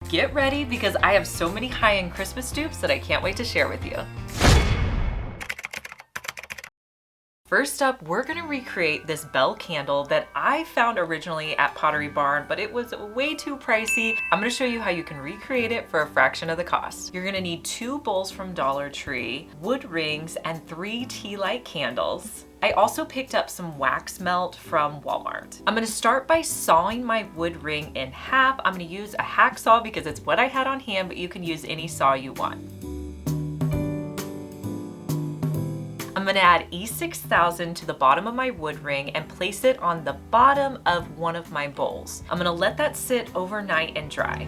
Get ready because I have so many high-end Christmas dupes that I can't wait to share with you. First up, we're gonna recreate this bell candle that I found originally at Pottery Barn, but it was way too pricey. I'm gonna show you how you can recreate it for a fraction of the cost. You're gonna need 2 bowls from Dollar Tree, wood rings, and 3 tea light candles. I also picked up some wax melt from Walmart. I'm gonna start by sawing my wood ring in half. I'm gonna use a hacksaw because it's what I had on hand, but you can use any saw you want. I'm gonna add E6000 to the bottom of my wood ring and place it on the bottom of one of my bowls. I'm gonna let that sit overnight and dry.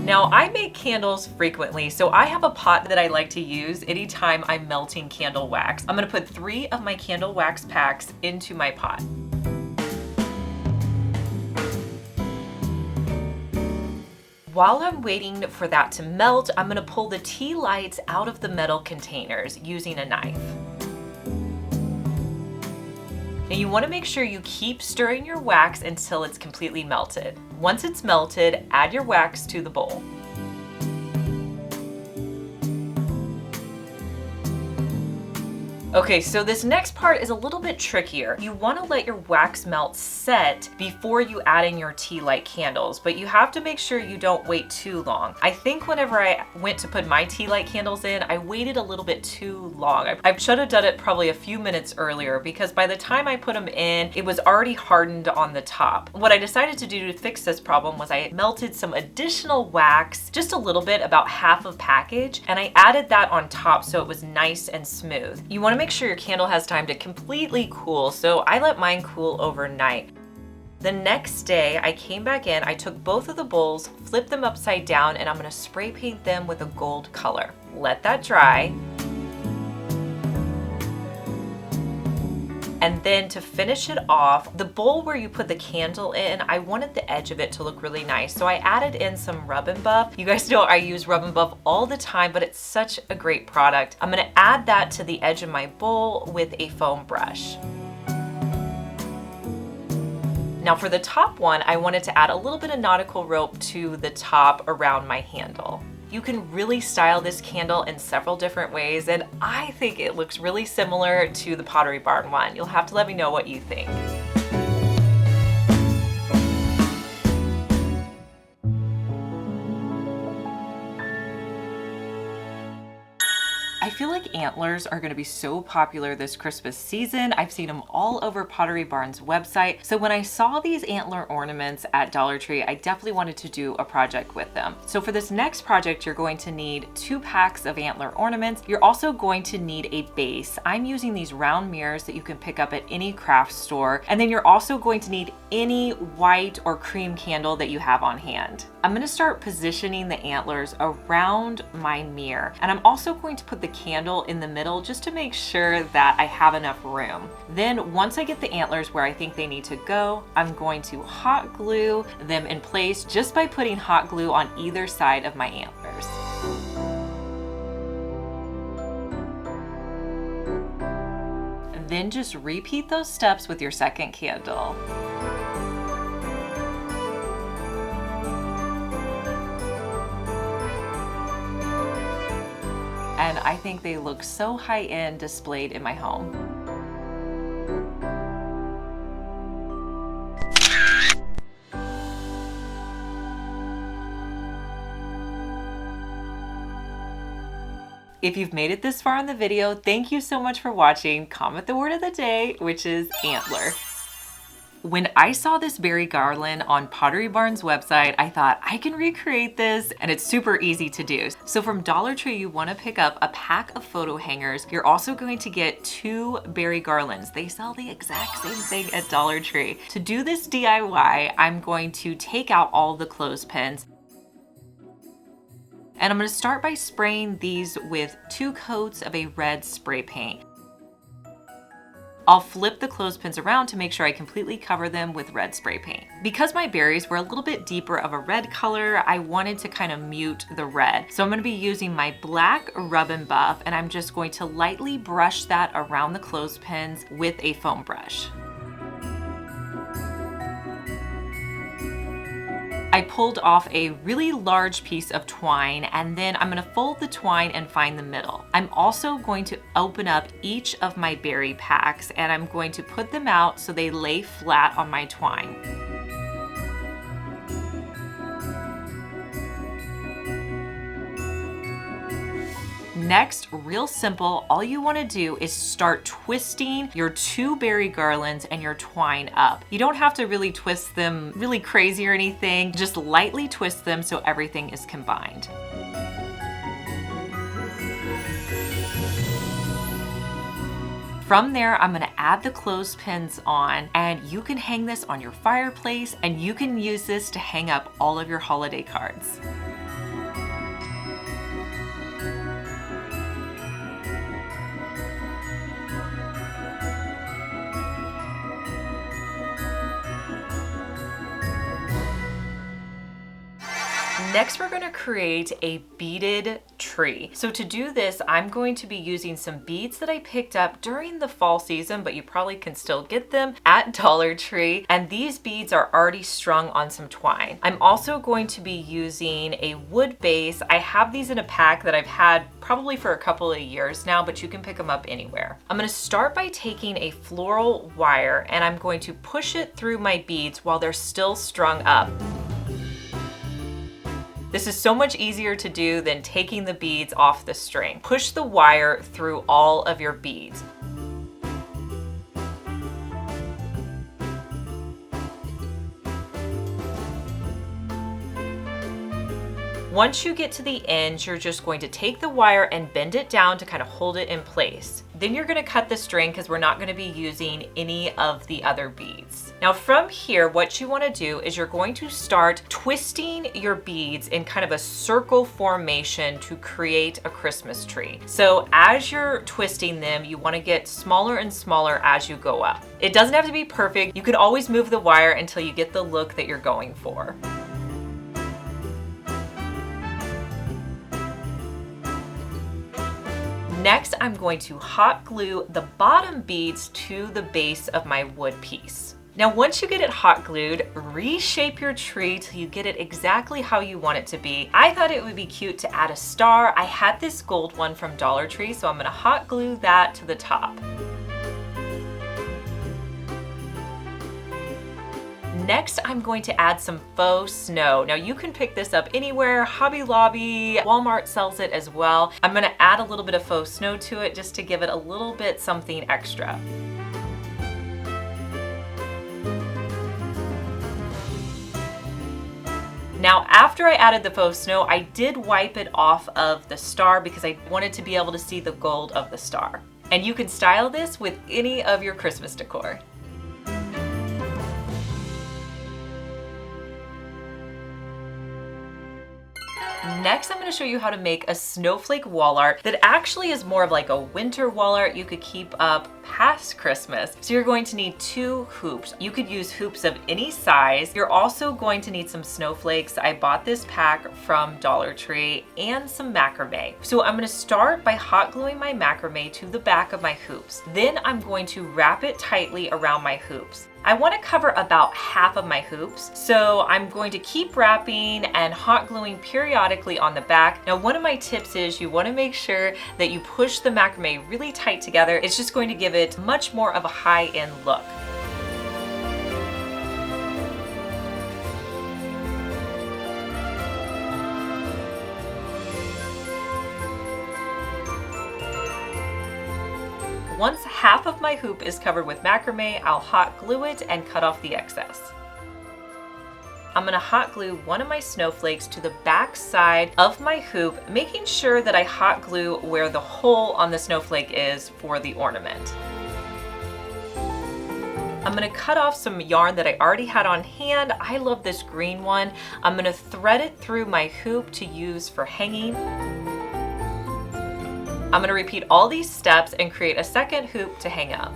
Now, I make candles frequently, so I have a pot that I like to use anytime I'm melting candle wax. I'm gonna put 3 of my candle wax packs into my pot. While I'm waiting for that to melt, I'm gonna pull the tea lights out of the metal containers using a knife. Now you wanna make sure you keep stirring your wax until it's completely melted. Once it's melted, add your wax to the bowl. Okay, so this next part is a little bit trickier. You want to let your wax melt set before you add in your tea light candles, but you have to make sure you don't wait too long. I think whenever I went to put my tea light candles in, I waited a little bit too long. I should have done it probably a few minutes earlier because by the time I put them in, it was already hardened on the top. What I decided to do to fix this problem was I melted some additional wax, just a little bit, about half a package, and I added that on top so it was nice and smooth. You want to make sure your candle has time to completely cool, so I let mine cool overnight. The next day, I came back in, I took both of the bowls, flipped them upside down, and I'm gonna spray paint them with a gold color. Let that dry. And then to finish it off, the bowl where you put the candle in, I wanted the edge of it to look really nice. So I added in some Rub and Buff. You guys know I use Rub and Buff all the time, but it's such a great product. I'm gonna add that to the edge of my bowl with a foam brush. Now for the top one, I wanted to add a little bit of nautical rope to the top around my handle. You can really style this candle in several different ways, and I think it looks really similar to the Pottery Barn one. You'll have to let me know what you think. I feel like antlers are going to be so popular this Christmas season. I've seen them all over Pottery Barn's website. So when I saw these antler ornaments at Dollar Tree, I definitely wanted to do a project with them. So for this next project, you're going to need 2 packs of antler ornaments. You're also going to need a base. I'm using these round mirrors that you can pick up at any craft store. And then you're also going to need any white or cream candle that you have on hand. I'm going to start positioning the antlers around my mirror. And I'm also going to put the candle in the middle just to make sure that I have enough room. Then once I get the antlers where I think they need to go, I'm going to hot glue them in place just by putting hot glue on either side of my antlers. Then just repeat those steps with your second candle. And I think they look so high-end displayed in my home. If you've made it this far in the video, thank you so much for watching. Comment the word of the day, which is antler. When I saw this berry garland on Pottery Barn's website, I thought I can recreate this, and it's super easy to do. So from Dollar Tree, you want to pick up a pack of photo hangers. You're also going to get 2 berry garlands. They sell the exact same thing at Dollar Tree. To do this DIY, I'm going to take out all the clothespins. And I'm going to start by spraying these with 2 coats of a red spray paint. I'll flip the clothespins around to make sure I completely cover them with red spray paint. Because my berries were a little bit deeper of a red color, I wanted to kind of mute the red. So I'm going to be using my black Rub and Buff, and I'm just going to lightly brush that around the clothespins with a foam brush. I I pulled off a really large piece of twine, and then I'm gonna fold the twine and find the middle. I'm also going to open up each of my berry packs, and I'm going to put them out so they lay flat on my twine. Next, real simple, all you want to do is start twisting your 2 berry garlands and your twine up. You don't have to really twist them really crazy or anything, just lightly twist them so everything is combined. From there, I'm gonna add the clothespins on, and you can hang this on your fireplace, and you can use this to hang up all of your holiday cards. Next, we're gonna create a beaded tree. So to do this, I'm going to be using some beads that I picked up during the fall season, but you probably can still get them at Dollar Tree. And these beads are already strung on some twine. I'm also going to be using a wood base. I have these in a pack that I've had probably for a couple of years now, but you can pick them up anywhere. I'm gonna start by taking a floral wire, and I'm going to push it through my beads while they're still strung up. This is so much easier to do than taking the beads off the string. Push the wire through all of your beads. Once you get to the end, you're just going to take the wire and bend it down to kind of hold it in place. Then you're going to cut the string because we're not going to be using any of the other beads. Now from here, what you want to do is you're going to start twisting your beads in kind of a circle formation to create a Christmas tree. So as you're twisting them, you want to get smaller and smaller as you go up. It doesn't have to be perfect. You can always move the wire until you get the look that you're going for. Next, I'm going to hot glue the bottom beads to the base of my wood piece. Now, once you get it hot glued, reshape your tree till you get it exactly how you want it to be. I thought it would be cute to add a star. I had this gold one from Dollar Tree, so I'm gonna hot glue that to the top. Next, I'm going to add some faux snow. Now you can pick this up anywhere. Hobby Lobby, Walmart sells it as well. I'm gonna add a little bit of faux snow to it just to give it a little bit something extra. Now, after I added the faux snow, I did wipe it off of the star because I wanted to be able to see the gold of the star. And you can style this with any of your Christmas decor. Next, I'm going to show you how to make a snowflake wall art that actually is more of like a winter wall art you could keep up past Christmas. So you're going to need 2 hoops. You could use hoops of any size. You're also going to need some snowflakes. I bought this pack from Dollar Tree, and some macrame. So I'm going to start by hot gluing my macrame to the back of my hoops. Then I'm going to wrap it tightly around my hoops. I want to cover about half of my hoops, so I'm going to keep wrapping and hot gluing periodically on the back. Now, one of my tips is you want to make sure that you push the macrame really tight together. It's just going to give it much more of a high-end look. Once half of my hoop is covered with macrame, I'll hot glue it and cut off the excess. I'm gonna hot glue one of my snowflakes to the back side of my hoop, making sure that I hot glue where the hole on the snowflake is for the ornament. I'm gonna cut off some yarn that I already had on hand. I love this green one. I'm gonna thread it through my hoop to use for hanging. I'm gonna repeat all these steps and create a second hoop to hang up.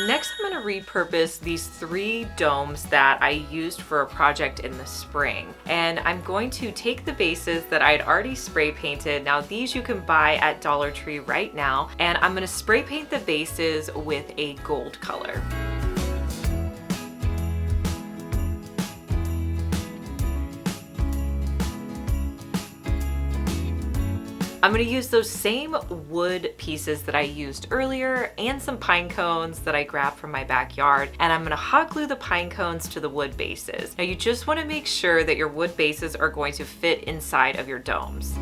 Next, I'm going to repurpose these 3 domes that I used for a project in the spring. And I'm going to take the bases that I had already spray painted. Now these you can buy at Dollar Tree right now. And I'm going to spray paint the bases with a gold color. I'm going to use those same wood pieces that I used earlier and some pine cones that I grabbed from my backyard, and I'm going to hot glue the pine cones to the wood bases. Now you just want to make sure that your wood bases are going to fit inside of your domes.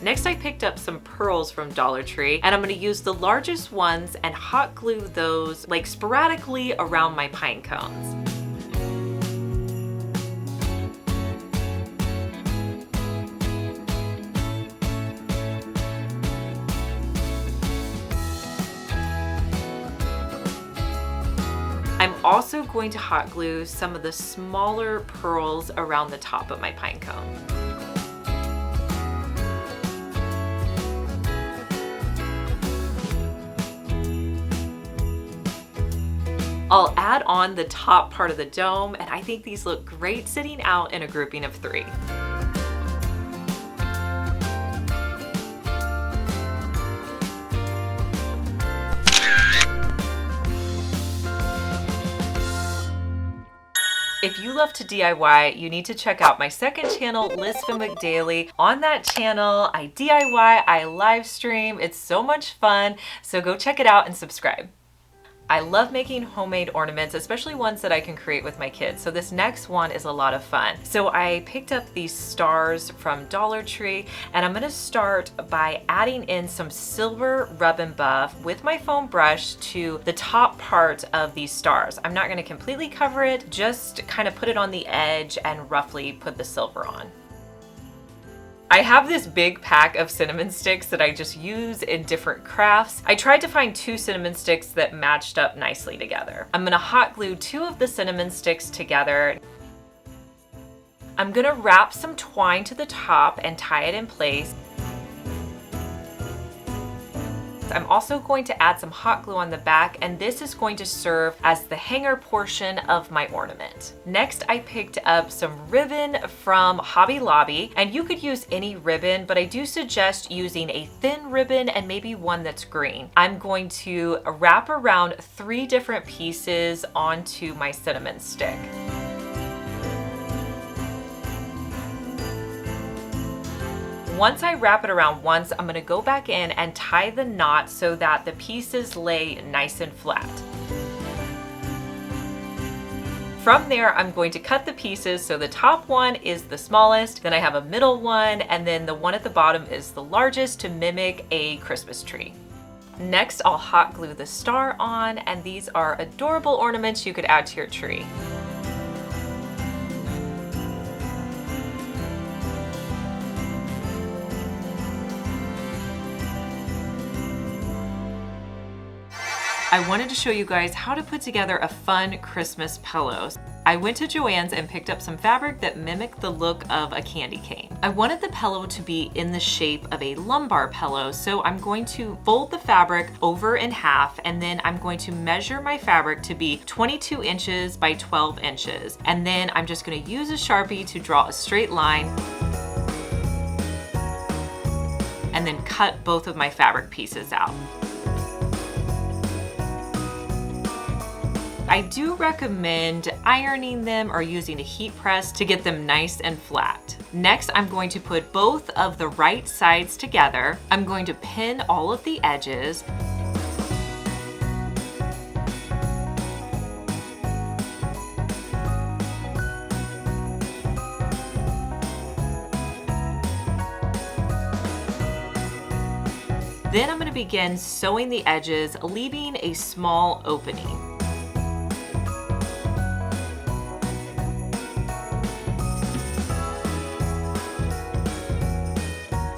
Next, I picked up some pearls from Dollar Tree, and I'm going to use the largest ones and hot glue those like sporadically around my pine cones. I'm also going to hot glue some of the smaller pearls around the top of my pine cone. I'll add on the top part of the dome, and I think these look great sitting out in a grouping of 3. If you love to DIY, you need to check out my second channel, Liz Fenwick Daily. On that channel, I DIY, I live stream. It's so much fun, so go check it out and subscribe. I love making homemade ornaments, especially ones that I can create with my kids. So this next one is a lot of fun. So I picked up these stars from Dollar Tree, and I'm gonna start by adding in some silver rub and buff with my foam brush to the top part of these stars. I'm not gonna completely cover it, just kind of put it on the edge and roughly put the silver on. I have this big pack of cinnamon sticks that I just use in different crafts. I tried to find 2 cinnamon sticks that matched up nicely together. I'm gonna hot glue 2 of the cinnamon sticks together. I'm gonna wrap some twine to the top and tie it in place. I'm also going to add some hot glue on the back, and this is going to serve as the hanger portion of my ornament. Next, I picked up some ribbon from Hobby Lobby, and you could use any ribbon, but I do suggest using a thin ribbon and maybe one that's green. I'm going to wrap around 3 different pieces onto my cinnamon stick. Once I wrap it around once, I'm gonna go back in and tie the knot so that the pieces lay nice and flat. From there, I'm going to cut the pieces so the top one is the smallest, then I have a middle one, and then the one at the bottom is the largest to mimic a Christmas tree. Next, I'll hot glue the star on, and these are adorable ornaments you could add to your tree. I wanted to show you guys how to put together a fun Christmas pillow. I went to Joann's and picked up some fabric that mimicked the look of a candy cane. I wanted the pillow to be in the shape of a lumbar pillow, so I'm going to fold the fabric over in half, and then I'm going to measure my fabric to be 22 inches by 12 inches. And then I'm just going to use a Sharpie to draw a straight line and then cut both of my fabric pieces out. I do recommend ironing them or using a heat press to get them nice and flat. Next, I'm going to put both of the right sides together. I'm going to pin all of the edges. Then I'm going to begin sewing the edges, leaving a small opening.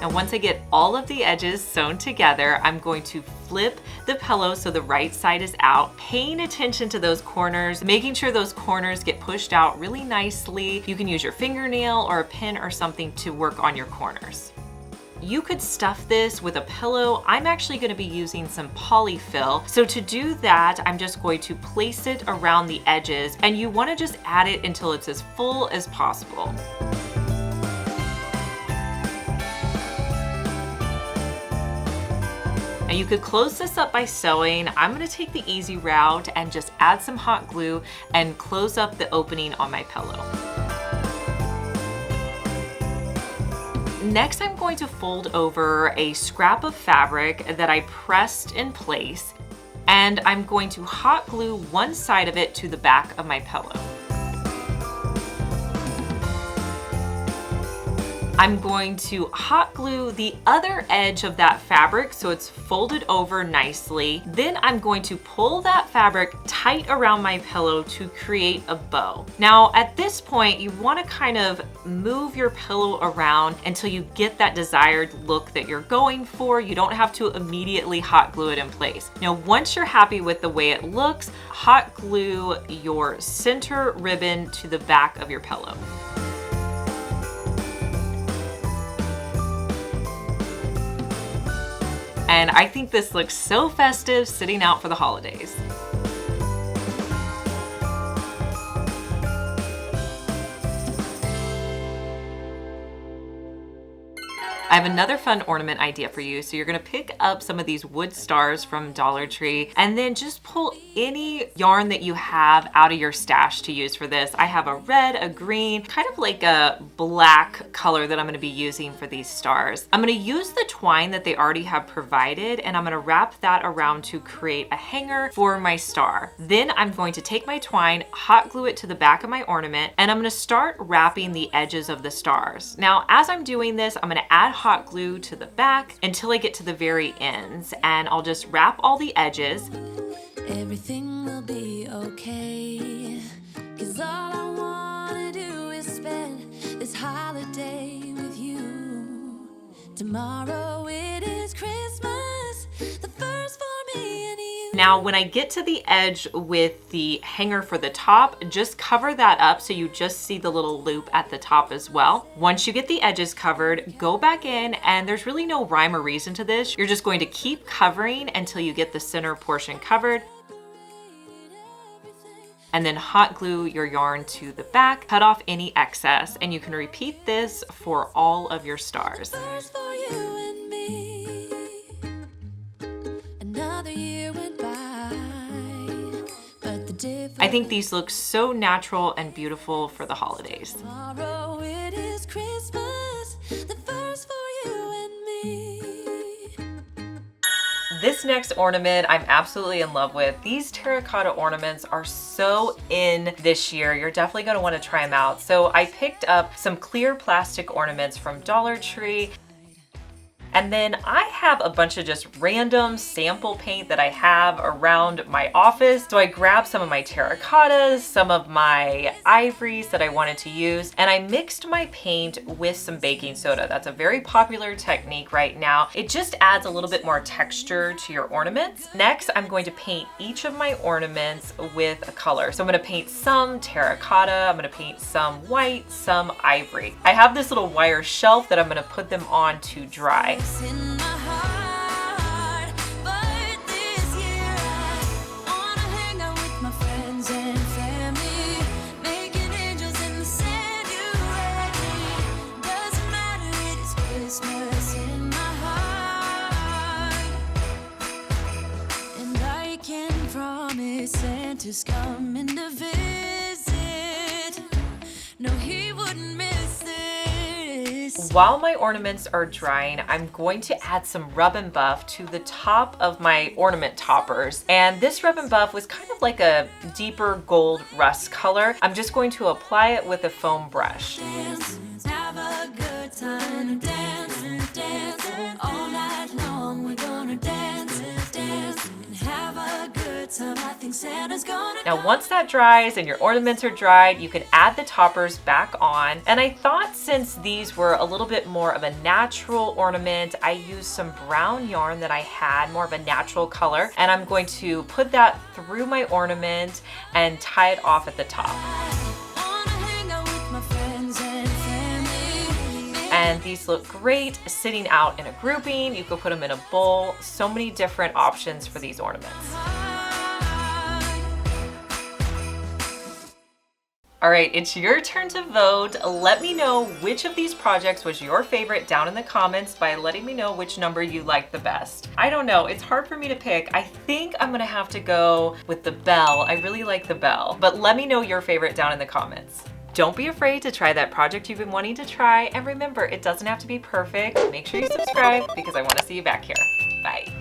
Now once I get all of the edges sewn together, I'm going to flip the pillow so the right side is out, paying attention to those corners, making sure those corners get pushed out really nicely. You can use your fingernail or a pin or something to work on your corners. You could stuff this with a pillow. I'm actually going to be using some polyfill. So to do that, I'm just going to place it around the edges, and you want to just add it until it's as full as possible. And you could close this up by sewing. I'm going to take the easy route and just add some hot glue and close up the opening on my pillow. Next, I'm going to fold over a scrap of fabric that I pressed in place, and I'm going to hot glue one side of it to the back of my pillow. I'm going to hot glue the other edge of that fabric so it's folded over nicely. Then I'm going to pull that fabric tight around my pillow to create a bow. Now at this point, you want to kind of move your pillow around until you get that desired look that you're going for. You don't have to immediately hot glue it in place. Now once you're happy with the way it looks, hot glue your center ribbon to the back of your pillow. And I think this looks so festive sitting out for the holidays. I have another fun ornament idea for you. So you're gonna pick up some of these wood stars from Dollar Tree and then just pull any yarn that you have out of your stash to use for this. I have a red, a green, kind of like a black color that I'm gonna be using for these stars. I'm gonna use the twine that they already have provided, and I'm gonna wrap that around to create a hanger for my star. Then I'm going to take my twine, hot glue it to the back of my ornament, and I'm gonna start wrapping the edges of the stars. Now, as I'm doing this, I'm gonna add hot glue to the back until I get to the very ends, and I'll just wrap all the edges. Everything will be okay, 'cause all I wanna do is spend this holiday with you. Tomorrow it is Christmas, the first for me and you. Now, when I get to the edge with the hanger for the top, just cover that up so you just see the little loop at the top as well. Once you get the edges covered, go back in, and there's really no rhyme or reason to this. You're just going to keep covering until you get the center portion covered. And then hot glue your yarn to the back, cut off any excess, and you can repeat this for all of your stars. First for you and me. Another year went by, but the difference. I think these look so natural and beautiful for the holidays. Tomorrow it is Christmas, the first for you and me. This next ornament I'm absolutely in love with. These terracotta ornaments are so in this year. You're definitely going to want to try them out. So I picked up some clear plastic ornaments from Dollar Tree. And then I have a bunch of just random sample paint that I have around my office. So I grabbed some of my terracottas, some of my ivories that I wanted to use, and I mixed my paint with some baking soda. That's a very popular technique right now. It just adds a little bit more texture to your ornaments. Next, I'm going to paint each of my ornaments with a color. So I'm gonna paint some terracotta, I'm gonna paint some white, some ivory. I have this little wire shelf that I'm gonna put them on to dry. In my heart, but this year I wanna hang out with my friends and family, making angels in the sand. You ready? Doesn't matter, it is Christmas in my heart, and I can promise Santa's coming to visit. No, he wouldn't miss this. While my ornaments are drying, I'm going to add some Rub and Buff to the top of my ornament toppers. And this Rub and Buff was kind of like a deeper gold rust color. I'm just going to apply it with a foam brush. Dance, have a good time, dance, dance, all night long. We're gonna dance, dance, and have a good time. I think Santa's gonna Now, once that dries and your ornaments are dried, you can add the toppers back on. And I thought since these were a little bit more of a natural ornament, I used some brown yarn that I had, more of a natural color. And I'm going to put that through my ornament and tie it off at the top. wanna hang out with my friends and family. And these look great sitting out in a grouping. You could put them in a bowl. So many different options for these ornaments. All right, it's your turn to vote. Let me know which of these projects was your favorite down in the comments by letting me know which number you liked the best. I don't know, it's hard for me to pick. I think I'm gonna have to go with the bell. I really like the bell, but let me know your favorite down in the comments. Don't be afraid to try that project you've been wanting to try. And remember, it doesn't have to be perfect. Make sure you subscribe because I wanna see you back here. Bye.